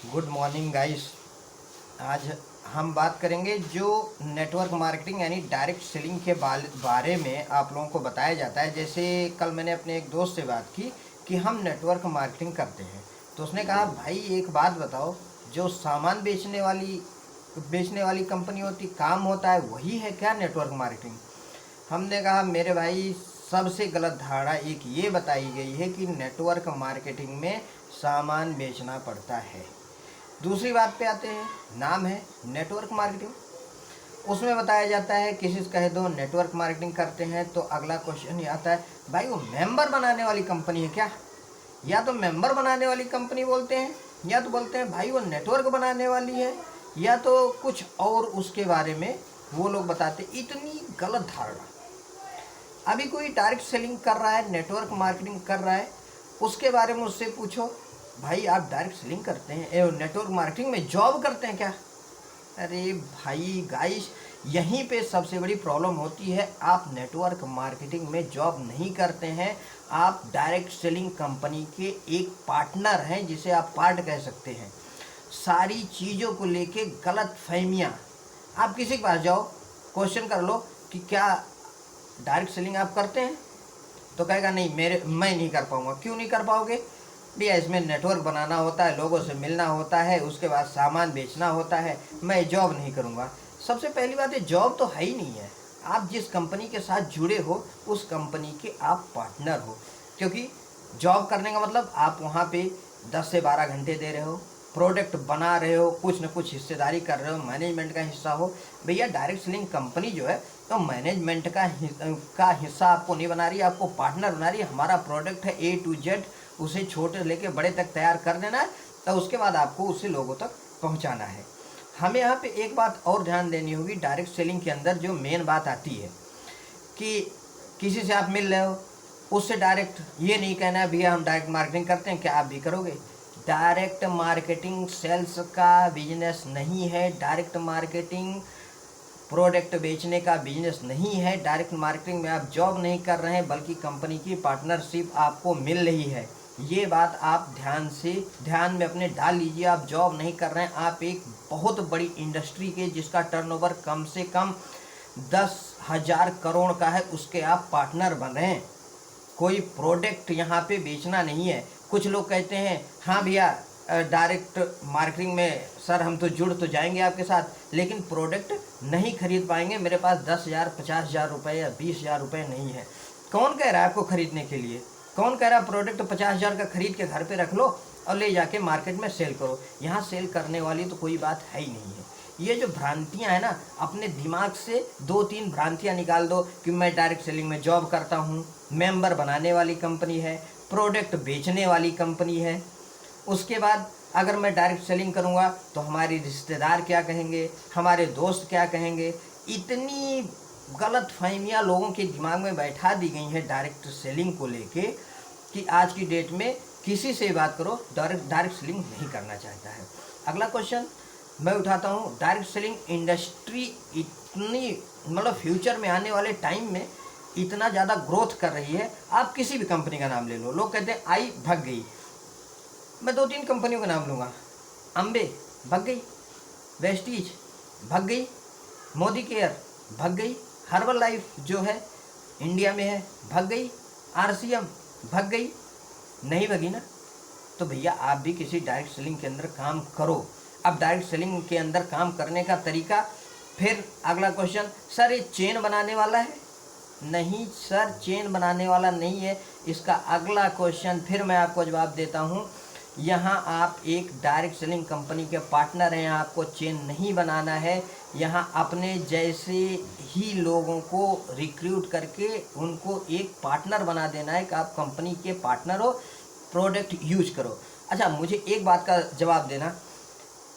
Good morning guys. आज हम बात करेंगे जो नेटवर्क मार्केटिंग यानी डायरेक्ट सेलिंग के बारे में आप लोगों को बताया जाता है। जैसे कल मैंने अपने एक दोस्त से बात की कि हम नेटवर्क मार्केटिंग करते हैं, तो उसने कहा भाई एक बात बताओ, जो सामान बेचने वाली कंपनी होती, काम होता है, वही है क्या नेटवर्क मार्केटिंग? हमने कहा मेरे भाई, सबसे गलत धारणा एक ये बताई गई है कि नेटवर्क मार्केटिंग में सामान बेचना पड़ता है। दूसरी बात पे आते हैं, नाम है नेटवर्क मार्केटिंग, उसमें बताया जाता है किसी से कह दो नेटवर्क मार्केटिंग करते हैं तो अगला क्वेश्चन ये आता है, भाई वो मेंबर बनाने वाली कंपनी है क्या? या तो मेंबर बनाने वाली कंपनी बोलते हैं, या तो बोलते हैं भाई वो नेटवर्क बनाने वाली है, या तो कुछ और उसके बारे में वो लोग बताते। इतनी गलत धारणा। अभी कोई डायरेक्ट सेलिंग कर रहा है, नेटवर्क मार्केटिंग कर रहा है, उसके बारे में उससे पूछो, भाई आप डायरेक्ट सेलिंग करते हैं, नेटवर्क मार्केटिंग में जॉब करते हैं क्या? अरे भाई गाइस, यहीं पे सबसे बड़ी प्रॉब्लम होती है। आप नेटवर्क मार्केटिंग में जॉब नहीं करते हैं, आप डायरेक्ट सेलिंग कंपनी के एक पार्टनर हैं, जिसे आप पार्ट कह सकते हैं। सारी चीज़ों को लेके गलत फहमियाँ। आप किसी के पास जाओ, क्वेश्चन कर लो कि क्या डायरेक्ट सेलिंग आप करते हैं, तो कहेगा नहीं मैं नहीं कर पाऊँगा। क्यों नहीं कर पाओगे? भैया इसमें नेटवर्क बनाना होता है, लोगों से मिलना होता है, उसके बाद सामान बेचना होता है, मैं जॉब नहीं करूँगा। सबसे पहली बात है, जॉब तो है ही नहीं है। आप जिस कंपनी के साथ जुड़े हो उस कंपनी के आप पार्टनर हो, क्योंकि जॉब करने का मतलब आप वहाँ पे 10 से 12 घंटे दे रहे हो, प्रोडक्ट बना रहे हो, कुछ न कुछ हिस्सेदारी कर रहे हो, मैनेजमेंट का हिस्सा हो। भैया डायरेक्ट सेलिंग कंपनी जो है तो मैनेजमेंट का हिस्सा आपको नहीं बना रही है, आपको पार्टनर बना रही है। हमारा प्रोडक्ट है A to Z, उसे छोटे लेके बड़े तक तैयार कर देना है, तो उसके बाद आपको उसे लोगों तक पहुंचाना है। हमें यहाँ पे एक बात और ध्यान देनी होगी, डायरेक्ट सेलिंग के अंदर जो मेन बात आती है कि किसी से आप मिल रहे हो, उससे डायरेक्ट ये नहीं कहना है भैया हम डायरेक्ट मार्केटिंग करते हैं, क्या आप भी करोगे? डायरेक्ट मार्केटिंग सेल्स का बिजनेस नहीं है, डायरेक्ट मार्केटिंग प्रोडक्ट बेचने का बिजनेस नहीं है। डायरेक्ट मार्केटिंग में आप जॉब नहीं कर रहे हैं, बल्कि कंपनी की पार्टनरशिप आपको मिल रही है। ये बात आप ध्यान में अपने डाल लीजिए। आप जॉब नहीं कर रहे हैं, आप एक बहुत बड़ी इंडस्ट्री के, जिसका टर्नओवर कम से कम 10,000 करोड़ का है, उसके आप पार्टनर बन रहे हैं। कोई प्रोडक्ट यहाँ पे बेचना नहीं है। कुछ लोग कहते हैं हाँ भैया डायरेक्ट मार्केटिंग में सर हम तो जुड़ तो जाएंगे आपके साथ, लेकिन प्रोडक्ट नहीं खरीद पाएंगे, मेरे पास 10,000 50,000 रुपये या 20,000 रुपये नहीं है। कौन कह रहा है आपको खरीदने के लिए? कौन कह रहा है प्रोडक्ट 50,000 का खरीद के घर पे रख लो और ले जाके मार्केट में सेल करो? यहाँ सेल करने वाली तो कोई बात है ही नहीं है। ये जो भ्रांतियाँ हैं ना, अपने दिमाग से 2-3 भ्रांतियाँ निकाल दो कि मैं डायरेक्ट सेलिंग में जॉब करता हूँ, मेंबर बनाने वाली कंपनी है, प्रोडक्ट बेचने वाली कंपनी है। उसके बाद अगर मैं डायरेक्ट सेलिंग करूँगा तो हमारे रिश्तेदार क्या कहेंगे, हमारे दोस्त क्या कहेंगे। इतनी गलत फहमियाँ लोगों के दिमाग में बैठा दी गई हैं डायरेक्ट सेलिंग को लेके कि आज की डेट में किसी से बात करो डायरेक्ट सेलिंग नहीं करना चाहता है। अगला क्वेश्चन मैं उठाता हूँ, डायरेक्ट सेलिंग इंडस्ट्री इतनी मतलब फ्यूचर में आने वाले टाइम में इतना ज़्यादा ग्रोथ कर रही है। आप किसी भी कंपनी का नाम ले लो, लोग कहते हैं आई भग गई, मैं 2-3 कंपनियों का नाम लूँगा। अम्बे भग गई, वेस्टीज भग गई, मोदी केयर भग गई, हर्बल लाइफ जो है इंडिया में है भग गई, RCM भग गई, नहीं भगी ना? तो भैया आप भी किसी डायरेक्ट सेलिंग के अंदर काम करो। अब डायरेक्ट सेलिंग के अंदर काम करने का तरीका, फिर अगला क्वेश्चन, सर ये चेन बनाने वाला है? नहीं सर, चेन बनाने वाला नहीं है। इसका अगला क्वेश्चन फिर मैं आपको जवाब देता हूँ, यहाँ आप एक डायरेक्ट सेलिंग कंपनी के पार्टनर हैं, आपको चेन नहीं बनाना है। यहाँ अपने जैसे ही लोगों को रिक्रूट करके उनको एक पार्टनर बना देना है कि आप कंपनी के पार्टनर हो, प्रोडक्ट यूज करो। अच्छा, मुझे एक बात का जवाब देना,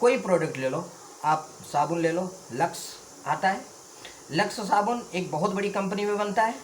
कोई प्रोडक्ट ले लो, आप साबुन ले लो, लक्स आता है, लक्स साबुन एक बहुत बड़ी कंपनी में बनता है,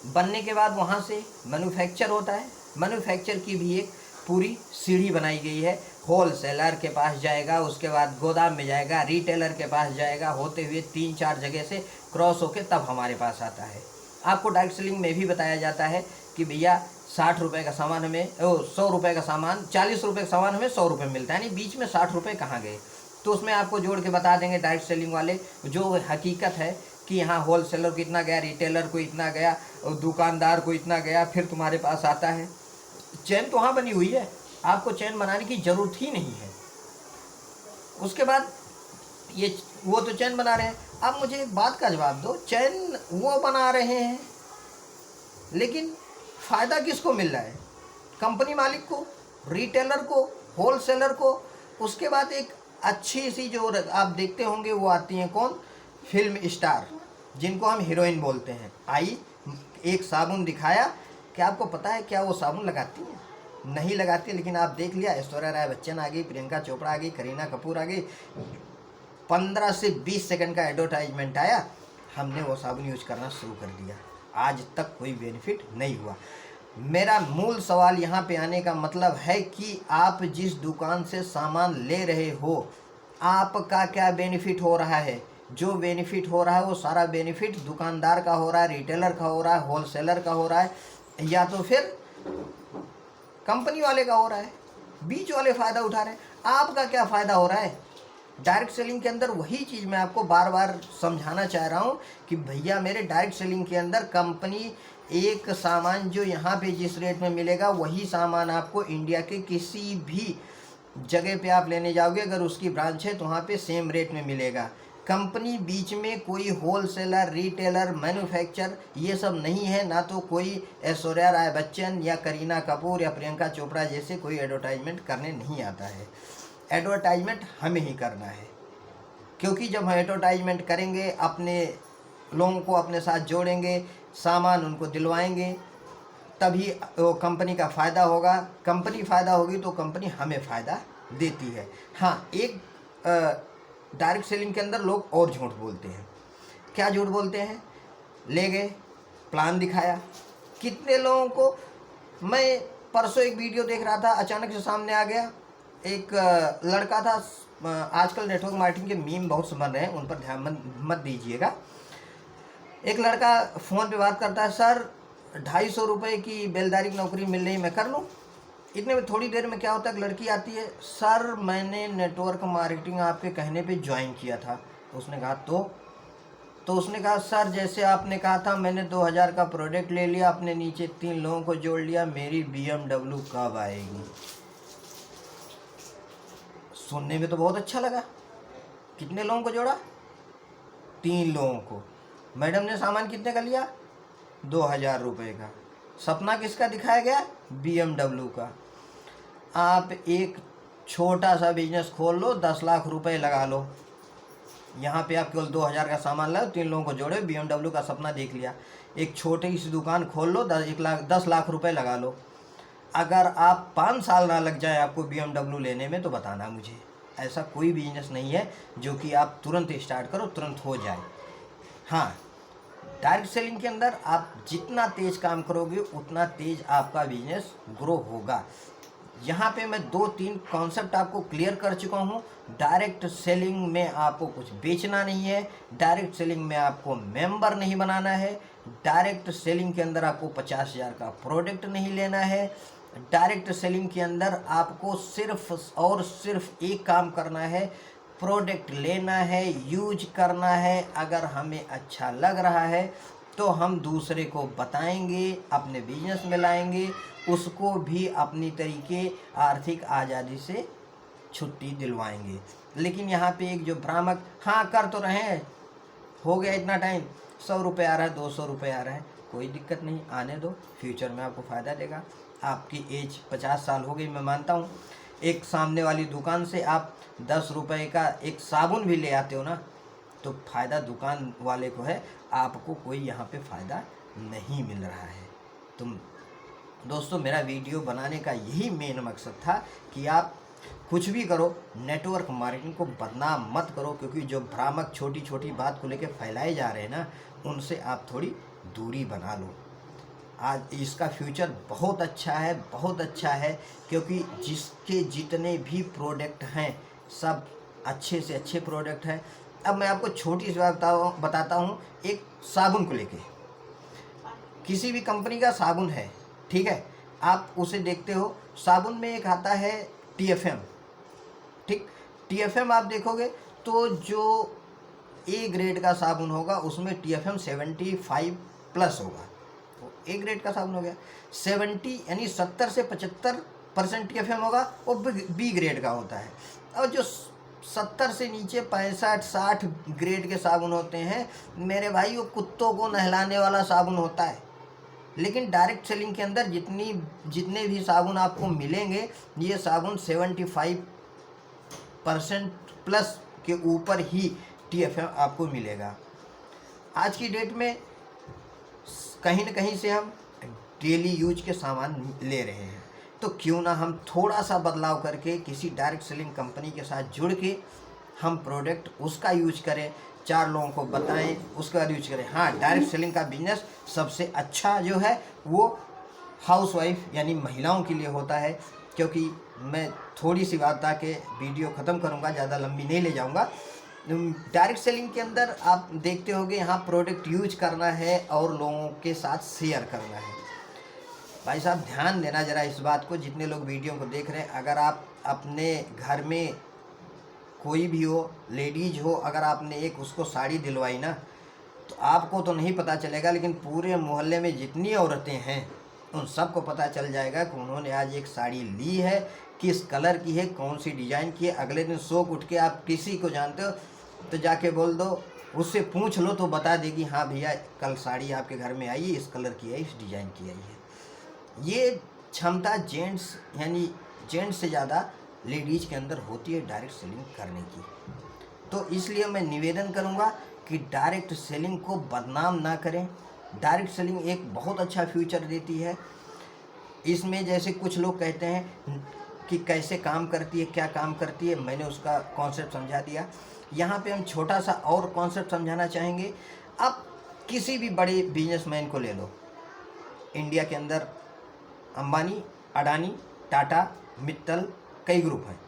बनने के बाद वहाँ से मैन्युफैक्चर होता है, मैन्युफैक्चर की भी एक पूरी सीढ़ी बनाई गई है। होल सेलर के पास जाएगा, उसके बाद गोदाम में जाएगा, रिटेलर के पास जाएगा, होते हुए 3-4 जगह से क्रॉस होके तब हमारे पास आता है। आपको डायरेक्ट सेलिंग में भी बताया जाता है कि भैया 60 रुपये का सामान हमें 100 रुपये का सामान, 40 रुपये का सामान हमें 100 रुपये मिलता है, यानी बीच में 60 रुपये कहाँ गए। तो उसमें आपको जोड़ के बता देंगे डायरेक्ट सेलिंग वाले जो हकीकत है कि यहाँ होल सेलर को इतना गया, रिटेलर को इतना गया, दुकानदार को इतना गया, फिर तुम्हारे पास आता है। चेन तो वहाँ बनी हुई है, आपको चेन बनाने की ज़रूरत ही नहीं है। उसके बाद ये वो तो चेन बना रहे हैं, अब मुझे एक बात का जवाब दो, चेन वो बना रहे हैं लेकिन फ़ायदा किसको मिल रहा है? कंपनी मालिक को, रिटेलर को, होलसेलर को। उसके बाद एक अच्छी सी जो आप देखते होंगे वो आती हैं कौन, फिल्म स्टार, जिनको हम हीरोइन बोलते हैं। आई एक साबुन दिखाया, क्या आपको पता है क्या वो साबुन लगाती है? नहीं लगाती, लेकिन आप देख लिया ऐश्वर्या राय बच्चन आ गई, प्रियंका चोपड़ा आ गई, करीना कपूर आ गई, 15 से 20 सेकंड का एडवर्टाइजमेंट आया, हमने वो साबुन यूज करना शुरू कर दिया। आज तक कोई बेनिफिट नहीं हुआ। मेरा मूल सवाल यहाँ पे आने का मतलब है कि आप जिस दुकान से सामान ले रहे हो आपका क्या बेनिफिट हो रहा है? जो बेनिफिट हो रहा है वो सारा बेनिफिट दुकानदार का हो रहा है, रिटेलर का हो रहा है, होलसेलर का हो रहा है, या तो फिर कंपनी वाले का हो रहा है, बीच वाले फ़ायदा उठा रहे हैं। आपका क्या फ़ायदा हो रहा है? डायरेक्ट सेलिंग के अंदर वही चीज़ मैं आपको बार बार समझाना चाह रहा हूँ कि भैया मेरे डायरेक्ट सेलिंग के अंदर कंपनी एक सामान जो यहाँ पे जिस रेट में मिलेगा वही सामान आपको इंडिया के किसी भी जगह पे आप लेने जाओगे, अगर उसकी ब्रांच है तो वहाँ पे सेम रेट में मिलेगा। कंपनी बीच में कोई होलसेलर, रिटेलर, मैन्युफैक्चर ये सब नहीं है, ना तो कोई ऐश्वर्या राय बच्चन या करीना कपूर या प्रियंका चोपड़ा जैसे कोई एडवर्टाइजमेंट करने नहीं आता है। एडवर्टाइजमेंट हमें ही करना है, क्योंकि जब हम एडवर्टाइजमेंट करेंगे, अपने लोगों को अपने साथ जोड़ेंगे, सामान उनको दिलवाएंगे, तभी वो कंपनी का फ़ायदा होगा। कंपनी फ़ायदा होगी तो कंपनी हमें फ़ायदा देती है। हाँ, एक डायरेक्ट सेलिंग के अंदर लोग और झूठ बोलते हैं। क्या झूठ बोलते हैं? ले गए, प्लान दिखाया, कितने लोगों को, मैं परसों एक वीडियो देख रहा था, अचानक से सामने आ गया एक लड़का था, आजकल नेटवर्क मार्केटिंग के मीम बहुत बन रहे हैं, उन पर ध्यान मत दीजिएगा। एक लड़का फ़ोन पे बात करता है, सर 250 रुपये की बेलदारी की नौकरी मिल रही, मैं कर लूँ? इतने में थोड़ी देर में क्या होता है, लड़की आती है, सर मैंने नेटवर्क मार्केटिंग आपके कहने पे ज्वाइन किया था। उसने कहा तो उसने कहा सर जैसे आपने कहा था, मैंने 2000 का प्रोडक्ट ले लिया, अपने नीचे 3 लोगों को जोड़ लिया, मेरी BMW कब आएगी? सुनने में तो बहुत अच्छा लगा। कितने लोगों को जोड़ा? 3 लोगों को। मैडम ने सामान कितने का लिया? 2000 रुपये का। सपना किसका दिखाया गया? BMW का। आप एक छोटा सा बिजनेस खोल लो, 10 लाख रुपए लगा लो, यहाँ पे आप केवल 2000 का सामान लाओ, 3 लोगों को जोड़े, BMW का सपना देख लिया। एक छोटी सी दुकान खोल लो, 10 लाख रुपए लगा लो। अगर आप 5 साल ना लग जाए आपको BMW लेने में तो बताना मुझे। ऐसा कोई बिजनेस नहीं है जो कि आप तुरंत स्टार्ट करो तुरंत हो जाए। हाँ, डायरेक्ट सेलिंग के अंदर आप जितना तेज़ काम करोगे उतना तेज़ आपका बिजनेस ग्रो होगा। यहाँ पे मैं 2-3 कॉन्सेप्ट आपको क्लियर कर चुका हूँ। डायरेक्ट सेलिंग में आपको कुछ बेचना नहीं है, डायरेक्ट सेलिंग में आपको मेंबर नहीं बनाना है, डायरेक्ट सेलिंग के अंदर आपको 50,000 का प्रोडक्ट नहीं लेना है, डायरेक्ट सेलिंग के अंदर आपको सिर्फ और सिर्फ एक काम करना है, प्रोडक्ट लेना है, यूज करना है। अगर हमें अच्छा लग रहा है तो हम दूसरे को बताएंगे, अपने बिजनेस में लाएंगे, उसको भी अपनी तरीके आर्थिक आज़ादी से छुट्टी दिलवाएंगे। लेकिन यहाँ पे एक जो भ्रामक, हाँ कर तो रहे हैं, हो गया इतना टाइम, 100 रुपये आ रहा है, 200 रुपये आ रहा है, कोई दिक्कत नहीं, आने दो, फ्यूचर में आपको फ़ायदा देगा। आपकी एज 50 साल हो गई, मैं मानता हूँ। एक सामने वाली दुकान से आप 10 रुपये का एक साबुन भी ले आते हो ना, तो फ़ायदा दुकान वाले को है, आपको कोई यहाँ पे फ़ायदा नहीं मिल रहा है। तुम दोस्तों, मेरा वीडियो बनाने का यही मेन मकसद था कि आप कुछ भी करो, नेटवर्क मार्केटिंग को बदनाम मत करो, क्योंकि जो भ्रामक छोटी छोटी बात को लेकर फैलाए जा रहे हैं ना, उनसे आप थोड़ी दूरी बना लो। आज इसका फ्यूचर बहुत अच्छा है, बहुत अच्छा है, क्योंकि जिसके जितने भी प्रोडक्ट हैं सब अच्छे से अच्छे प्रोडक्ट हैं। अब मैं आपको छोटी सी बात बताता हूँ, एक साबुन को लेके। किसी भी कंपनी का साबुन है, ठीक है, आप उसे देखते हो। साबुन में एक आता है TFM, ठीक। TFM आप देखोगे तो जो ए ग्रेड का साबुन होगा उसमें TFM 75+ होगा, तो ए ग्रेड का साबुन हो गया। 70 यानी 70 से 75% TFM होगा, वो बी ग्रेड का होता है। और जो 70 से नीचे 65-60 ग्रेड के साबुन होते हैं मेरे भाई, वो कुत्तों को नहलाने वाला साबुन होता है। लेकिन डायरेक्ट सेलिंग के अंदर जितने भी साबुन आपको मिलेंगे, ये साबुन 75% प्लस के ऊपर ही TFM आपको मिलेगा। आज की डेट में कहीं न कहीं से हम डेली यूज के सामान ले रहे हैं, तो क्यों ना हम थोड़ा सा बदलाव करके किसी डायरेक्ट सेलिंग कंपनी के साथ जुड़ के हम प्रोडक्ट उसका यूज करें, 4 लोगों को बताएं, उसके बाद यूज करें। हाँ, डायरेक्ट सेलिंग का बिजनेस सबसे अच्छा जो है वो हाउसवाइफ यानी महिलाओं के लिए होता है, क्योंकि मैं थोड़ी सी बात आके वीडियो ख़त्म करूँगा, ज़्यादा लंबी नहीं ले जाऊँगा। डायरेक्ट सेलिंग के अंदर आप देखते होंगे यहाँ प्रोडक्ट यूज करना है और लोगों के साथ शेयर करना है। भाई साहब ध्यान देना ज़रा इस बात को, जितने लोग वीडियो को देख रहे हैं, अगर आप अपने घर में कोई भी हो, लेडीज हो, अगर आपने एक उसको साड़ी दिलवाई ना, तो आपको तो नहीं पता चलेगा, लेकिन पूरे मोहल्ले में जितनी औरतें हैं उन सबको पता चल जाएगा कि उन्होंने आज एक साड़ी ली है, किस कलर की है, कौन सी डिज़ाइन की है। अगले दिन शौक उठ के आप किसी को जानते हो तो जाके बोल दो, उससे पूछ लो तो बता देगी, हाँ भैया कल साड़ी आपके घर में आई है, इस कलर की है, इस डिज़ाइन की आई है। ये क्षमता जेंट्स यानी जेंट्स से ज़्यादा लेडीज़ के अंदर होती है डायरेक्ट सेलिंग करने की। तो इसलिए मैं निवेदन करूंगा कि डायरेक्ट सेलिंग को बदनाम ना करें। डायरेक्ट सेलिंग एक बहुत अच्छा फ्यूचर देती है। इसमें जैसे कुछ लोग कहते हैं कि कैसे काम करती है, क्या काम करती है, मैंने उसका कॉन्सेप्ट समझा दिया। यहाँ पे हम छोटा सा और कॉन्सेप्ट समझाना चाहेंगे। आप किसी भी बड़े बिजनेसमैन को ले लो, इंडिया के अंदर अंबानी, अडानी, टाटा, मित्तल, कई ग्रुप हैं,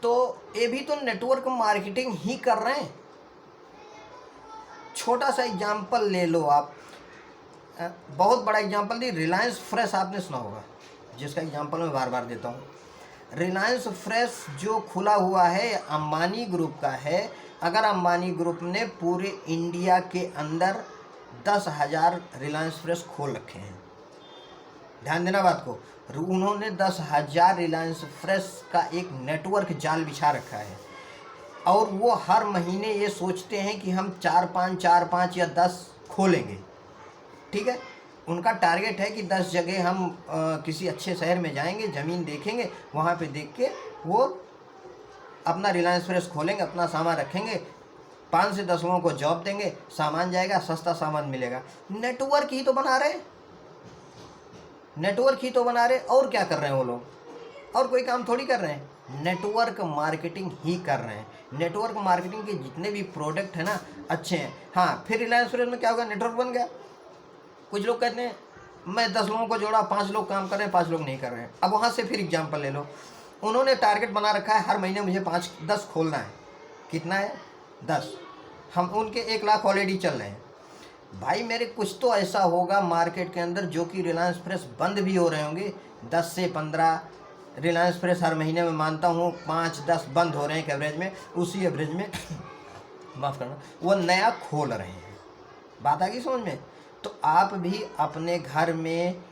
तो ये भी तो नेटवर्क मार्केटिंग ही कर रहे हैं। छोटा सा एग्जांपल ले लो आप, बहुत बड़ा एग्जांपल नहीं, रिलायंस फ्रेश आपने सुना होगा, जिसका एग्जांपल मैं बार बार देता हूँ। रिलायंस फ्रेश जो खुला हुआ है अंबानी ग्रुप का है। अगर अंबानी ग्रुप ने पूरे इंडिया के अंदर 10,000 रिलायंस फ्रेश खोल रखे हैं, ध्यान देना बात को, उन्होंने 10,000 रिलायंस फ्रेश का एक नेटवर्क जाल बिछा रखा है, और वो हर महीने ये सोचते हैं कि हम 4-5 या 10 खोलेंगे, ठीक है। उनका टारगेट है कि 10 जगह हम किसी अच्छे शहर में जाएंगे, ज़मीन देखेंगे, वहाँ पे देख के वो अपना रिलायंस फ्रेश खोलेंगे, अपना सामान रखेंगे, 5 से 10 लोगों को जॉब देंगे, सामान जाएगा, सस्ता सामान मिलेगा। नेटवर्क ही तो बना रहे, नेटवर्क ही तो बना रहे, और क्या कर रहे हैं वो लोग, और कोई काम थोड़ी कर रहे हैं, नेटवर्क मार्केटिंग ही कर रहे हैं। नेटवर्क मार्केटिंग के जितने भी प्रोडक्ट हैं ना अच्छे हैं। हाँ, फिर रिलायंस फ्रेश में क्या होगा, नेटवर्क बन गया। कुछ लोग कहते हैं मैं 10 लोगों को जोड़ा, 5 लोग काम कर रहे हैं, 5 लोग नहीं कर रहे हैं। अब वहाँ से फिर एग्जाम्पल ले लो, उन्होंने टारगेट बना रखा है हर महीने मुझे 5-10 खोलना है। कितना है, 10। हम उनके 1 लाख ऑलरेडी चल रहे हैं। भाई मेरे कुछ तो ऐसा होगा मार्केट के अंदर जो कि रिलायंस फ्रेश बंद भी हो रहे होंगे, 10 से 15 रिलायंस फ्रेश हर महीने में मानता हूँ 5-10 बंद हो रहे हैं एवरेज में, उसी एवरेज में माफ़ करना वो नया खोल रहे हैं। बात आ गई समझ में। तो आप भी अपने घर में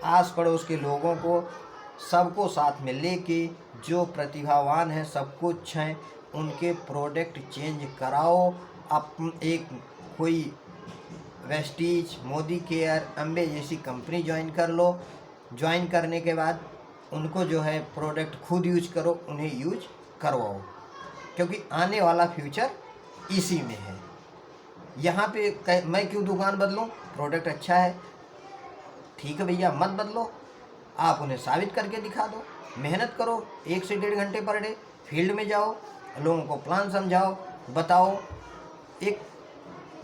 आस पड़ोस के लोगों को सबको साथ में लेके, जो प्रतिभावान हैं सब कुछ हैं, उनके प्रोडक्ट चेंज कराओ। आप एक कोई वेस्टीज, मोदी केयर, अम्बे जैसी कंपनी ज्वाइन कर लो। ज्वाइन करने के बाद उनको जो है प्रोडक्ट खुद यूज करो, उन्हें यूज करवाओ, क्योंकि आने वाला फ्यूचर इसी में है। यहाँ पे मैं क्यों दुकान बदलूँ, प्रोडक्ट अच्छा है, ठीक है भैया, मत बदलो, आप उन्हें साबित करके दिखा दो। मेहनत करो, 1 से 1.5 घंटे पर डे फील्ड में जाओ, लोगों को प्लान समझाओ, बताओ। एक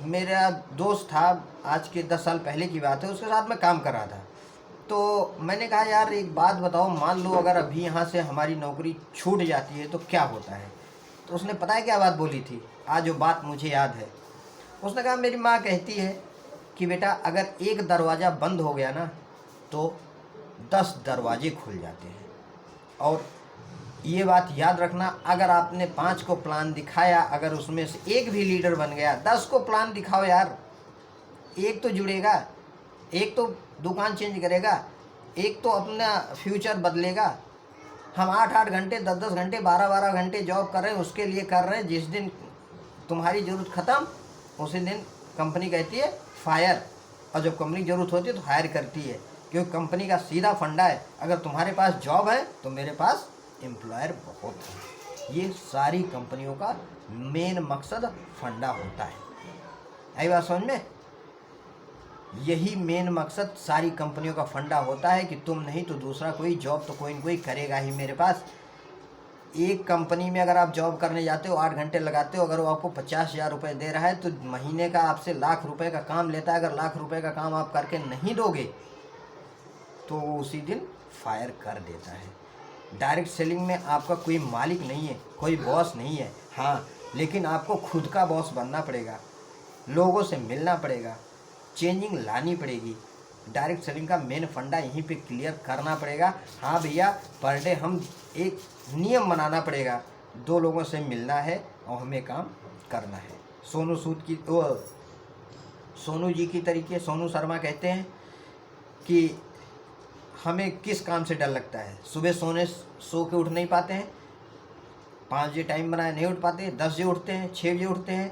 मेरा दोस्त था, आज के 10 साल पहले की बात है, उसके साथ मैं काम कर रहा था। तो मैंने कहा यार एक बात बताओ, मान लो अगर अभी यहाँ से हमारी नौकरी छूट जाती है तो क्या होता है। तो उसने पता है क्या बात बोली थी, आज वो बात मुझे याद है। उसने कहा मेरी माँ कहती है कि बेटा अगर एक दरवाज़ा बंद हो गया ना तो 10 दरवाजे खुल जाते हैं। और ये बात याद रखना, अगर आपने 5 को प्लान दिखाया, अगर उसमें से एक भी लीडर बन गया, 10 को प्लान दिखाओ यार, एक तो जुड़ेगा, एक तो दुकान चेंज करेगा, एक तो अपना फ्यूचर बदलेगा। हम 8-8 घंटे, 10-10 घंटे, 12-12 घंटे जॉब कर रहे हैं, उसके लिए कर रहे हैं। जिस दिन तुम्हारी ज़रूरत ख़त्म, उसी दिन कंपनी कहती है फायर, और जब कंपनी ज़रूरत होती है तो हायर करती है, क्योंकि कंपनी का सीधा फंडा है, अगर तुम्हारे पास जॉब है तो मेरे पास एम्प्लॉयर बहुत है। ये सारी कंपनियों का मेन मकसद फंडा होता है। आई बात समझ में? यही मेन मकसद सारी कंपनियों का फंडा होता है कि तुम नहीं तो दूसरा कोई जॉब तो कोई न कोई करेगा ही मेरे पास। एक कंपनी में अगर आप जॉब करने जाते हो, 8 घंटे लगाते हो, अगर वो आपको 50,000 रुपये दे रहा है तो महीने का आपसे लाख रुपए का काम लेता है। अगर लाख रुपए का काम आप करके नहीं दोगे तो वो उसी दिन फायर कर देता है। डायरेक्ट सेलिंग में आपका कोई मालिक नहीं है, कोई बॉस नहीं है। हाँ, लेकिन आपको खुद का बॉस बनना पड़ेगा, लोगों से मिलना पड़ेगा, चेंजिंग लानी पड़ेगी। डायरेक्ट सेलिंग का मेन फंडा यहीं पे क्लियर करना पड़ेगा। हाँ भैया, पर डे हम एक नियम बनाना पड़ेगा, 2 लोगों से मिलना है और हमें काम करना है। सोनू जी की तरीके, सोनू शर्मा कहते हैं कि हमें किस काम से डर लगता है? सुबह सो के उठ नहीं पाते हैं, 5 बजे टाइम बनाए नहीं उठ पाते, 10 बजे उठते हैं, 6 बजे उठते हैं।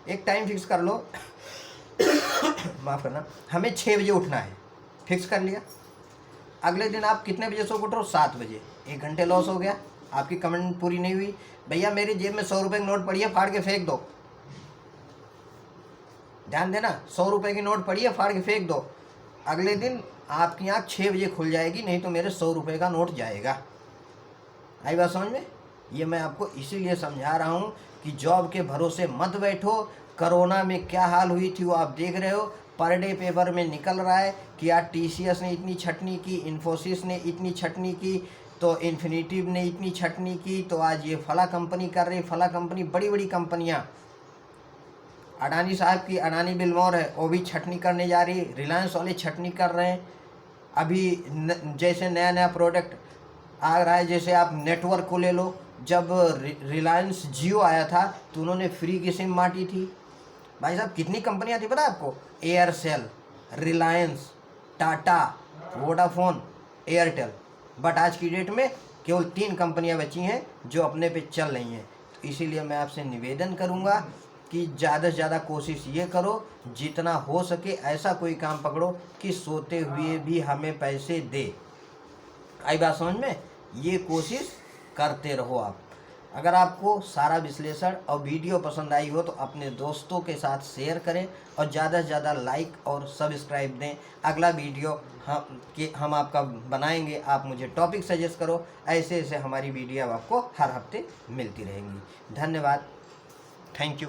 एक टाइम फिक्स कर लो माफ़ करना, हमें 6 बजे उठना है, फिक्स कर लिया। अगले दिन आप कितने बजे सो उठ रहे हो? 7 बजे। 1 घंटे लॉस हो गया, आपकी कमेंट पूरी नहीं हुई। भैया मेरी जेब में 100 रुपये की नोट पड़ी है, फाड़ के फेंक दो। ध्यान देना, 100 रुपये की नोट पड़ी है, फाड़ के फेंक दो। अगले दिन आपकी आँख 6 बजे खुल जाएगी, नहीं तो मेरे 100 रुपये का नोट जाएगा। आई बात समझ में? ये मैं आपको इसीलिए समझा रहा हूँ कि जॉब के भरोसे मत बैठो। कोरोना में क्या हाल हुई थी वो आप देख रहे हो, पर डे पेपर में निकल रहा है कि आज TCS ने इतनी छटनी की, इन्फोसिस ने इतनी छटनी की, तो इन्फिनिटिव ने इतनी छटनी की, तो आज ये फला कंपनी कर रही, फला कंपनी, बड़ी बड़ी कंपनियाँ। अडानी साहब की अडानी बिलमोर है, वो भी छटनी करने जा रही है, रिलायंस वाले छटनी कर रहे हैं। अभी जैसे नया नया प्रोडक्ट आ रहा है, जैसे आप नेटवर्क को ले लो, जब रिलायंस जियो आया था तो उन्होंने फ्री की सिम बांटी थी। भाई साहब कितनी कंपनियां थी पता है आपको? Aircel, Reliance, Tata, Vodafone, Airtel. But आज की डेट में केवल 3 कंपनियां बची हैं जो अपने पे चल रही हैं। तो इसीलिए मैं आपसे निवेदन करूंगा कि ज़्यादा से ज़्यादा कोशिश ये करो, जितना हो सके ऐसा कोई काम पकड़ो कि सोते हुए भी हमें पैसे दे। आई बात समझ में? ये कोशिश करते रहो आप। अगर आपको सारा विश्लेषण और वीडियो पसंद आई हो तो अपने दोस्तों के साथ शेयर करें और ज़्यादा से ज़्यादा लाइक और सब्सक्राइब दें। अगला वीडियो हम आपका बनाएंगे, आप मुझे टॉपिक सजेस्ट करो। ऐसे ऐसे हमारी वीडियो आपको हर हफ्ते मिलती रहेंगी। धन्यवाद, थैंक यू।